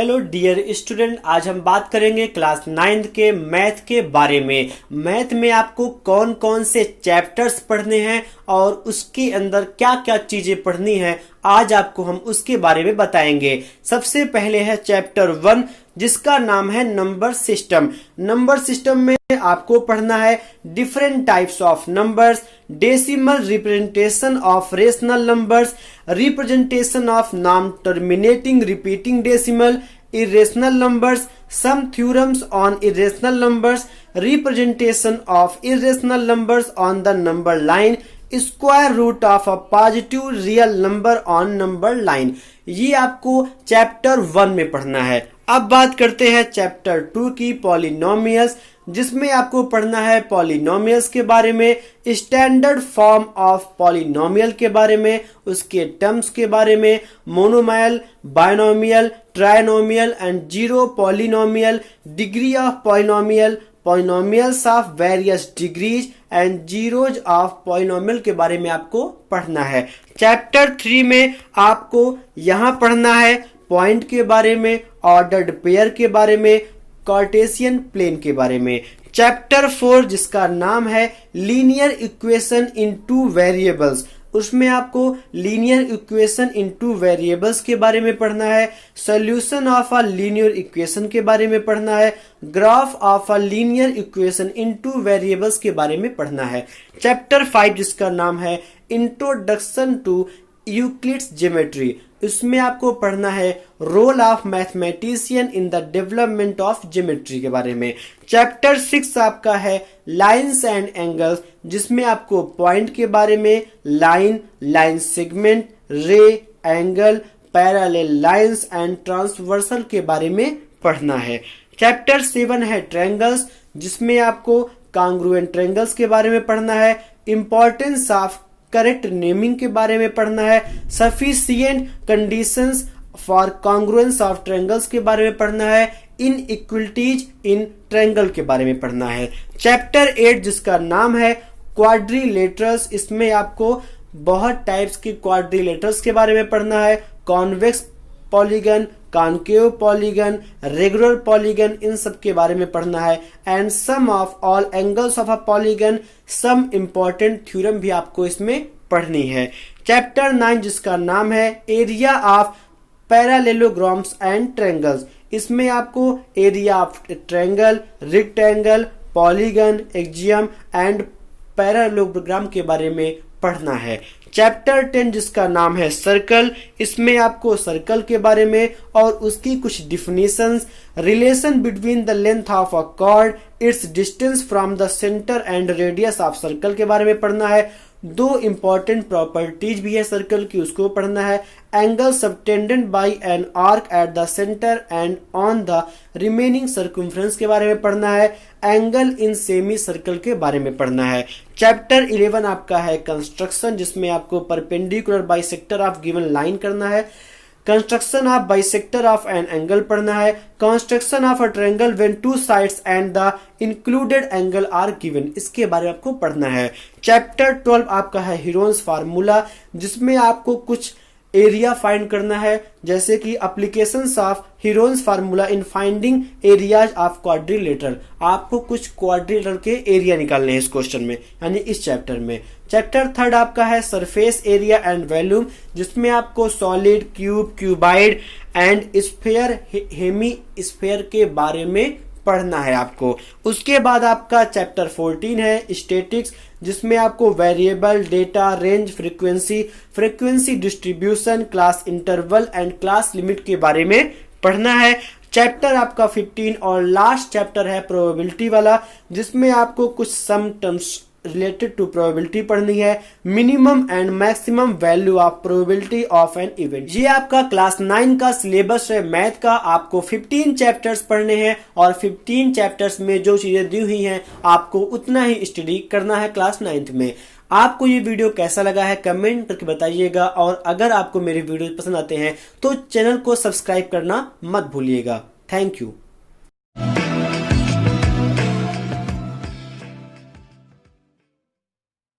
Hello dear student, आज हम बात करेंगे क्लास 9 के मैथ के बारे में। मैथ में आपको कौन कौन से चैप्टर्स पढ़ने हैं और उसके अंदर क्या क्या चीजें पढ़नी है, आज आपको हम उसके बारे में बताएंगे। सबसे पहले है चैप्टर 1 जिसका नाम है नंबर सिस्टम। नंबर सिस्टम में आपको पढ़ना है different types of numbers, decimal representation of rational numbers, representation of non terminating repeating decimal, irrational numbers, some theorems on irrational numbers, representation of irrational numbers on the number line, square root of a positive real number on number line. ये आपको chapter 1 में पढ़ना है। अब बात करते हैं chapter 2 की, पॉलिनोमियल्स, जिसमें आपको पढ़ना है पॉलिनोमियल्स के बारे में, स्टैंडर्ड फॉर्म ऑफ पॉलिनोमियल के बारे में, उसके टर्म्स के बारे में, monomial, binomial, trinomial and zero polynomial, degree of polynomial, polynomials of various degrees and zeros of polynomial के बारे में आपको पढ़ना है। चैप्टर 3 में आपको यहाँ पढ़ना है पॉइंट के बारे में, ऑर्डर्ड पेयर के बारे में, कार्टेशियन प्लेन के बारे में। चैप्टर 4 जिसका नाम है linear equation in two variables, उसमें आपको linear equation in two variables के बारे में पढ़ना है, solution of a linear equation के बारे में पढ़ना है, graph of a linear equation in two variables के बारे में पढ़ना है। चैप्टर 5 जिसका नाम है इंट्रोडक्शन टू यूक्लिड्स ज्योमेट्री, इसमें आपको पढ़ना है role of mathematician in the development of geometry के बारे में। चैप्टर 6 आपका है लाइंस एंड एंगल्स, जिसमें आपको पॉइंट के बारे में, लाइन, लाइन सेगमेंट, रे, angle, parallel lines and transversal के बारे में पढ़ना है। चैप्टर 7 है ट्रायंगल्स, जिसमें आपको कॉन्ग्रुएंट ट्रायंगल्स के बारे में पढ़ना है, इंपॉर्टेंस ऑफ करेक्ट नेमिंग के बारे में पढ़ना है, sufficient conditions for congruence of triangles के बारे में पढ़ना है, इनइक्वलिटीज इन ट्रायंगल के बारे में पढ़ना है। चैप्टर 8 जिसका नाम है क्वाड्रिलेटरल्स, इसमें आपको बहुत टाइप्स के क्वाड्रिलेटरल्स के बारे में पढ़ना है, convex polygon, concave polygon, regular polygon, इन सब के बारे में पढ़ना है, and sum of all angles of a polygon, some important theorem भी आपको इसमें पढ़नी है। चैप्टर 9 जिसका नाम है area of parallelograms and triangles, इसमें आपको area of triangle, rectangle, polygon, axiom and parallelogram के बारे में पढ़ना है। चैप्टर 10 जिसका नाम है सर्कल, इसमें आपको सर्कल के बारे में और उसकी कुछ definitions, relation between the length of a cord, it's distance from the centre and radius of circle के बारे में पढ़ना है। 2 इंपॉर्टेंट प्रॉपर्टीज भी है सर्कल की, उसको पढ़ना है, angle subtended bye an arc at the centre and on the remaining circumference के बारे में पढ़ना है, एंगल इन सेमी सर्कल के बारे में पढ़ना है। चैप्टर 11 आपका है कंस्ट्रक्शन, जिसमें आपको perpendicular bisector of given line करना है, construction of bisector of an angle पढ़ना है, construction of a triangle when two sides and the included angle are given, इसके बारे में आपको पढ़ना है। चैप्टर 12 आपका है हीरोन्स फार्मूला, जिसमें आपको कुछ एरिया फाइंड करना है, जैसे कि applications of Heron's formula in finding areas of quadrilateral, आपको कुछ क्वाड्रिलेटरल के एरिया निकालने हैं इस क्वेश्चन में, यानी इस चैप्टर में। चैप्टर 3 आपका है सरफेस एरिया एंड वॉल्यूम, जिसमें आपको solid, cube, cuboid and sphere, hemisphere के बारे में पढ़ना है आपको। उसके बाद आपका चैप्टर 14 है स्टैटिक्स, जिसमें आपको variable, data, range, frequency distribution, class interval and class limit के बारे में पढ़ना है। चैप्टर आपका 15 और लास्ट चैप्टर है प्रोबेबिलिटी वाला, जिसमें आपको कुछ some terms related to probability पढ़नी है, minimum and maximum value of probability of an event. ये आपका क्लास 9 का सिलेबस है मैथ का, आपको 15 चैप्टर्स पढ़ने हैं और 15 चैप्टर्स में जो चीजें दी हुई हैं आपको उतना ही स्टडी करना है क्लास 9 में। आपको ये वीडियो कैसा लगा है कमेंट करके बताइएगा, और अगर आपको मेरे वीडियो पसंद आते हैं तो चैनल को सब्सक्राइब करना मत भूलिएगा। Thank you.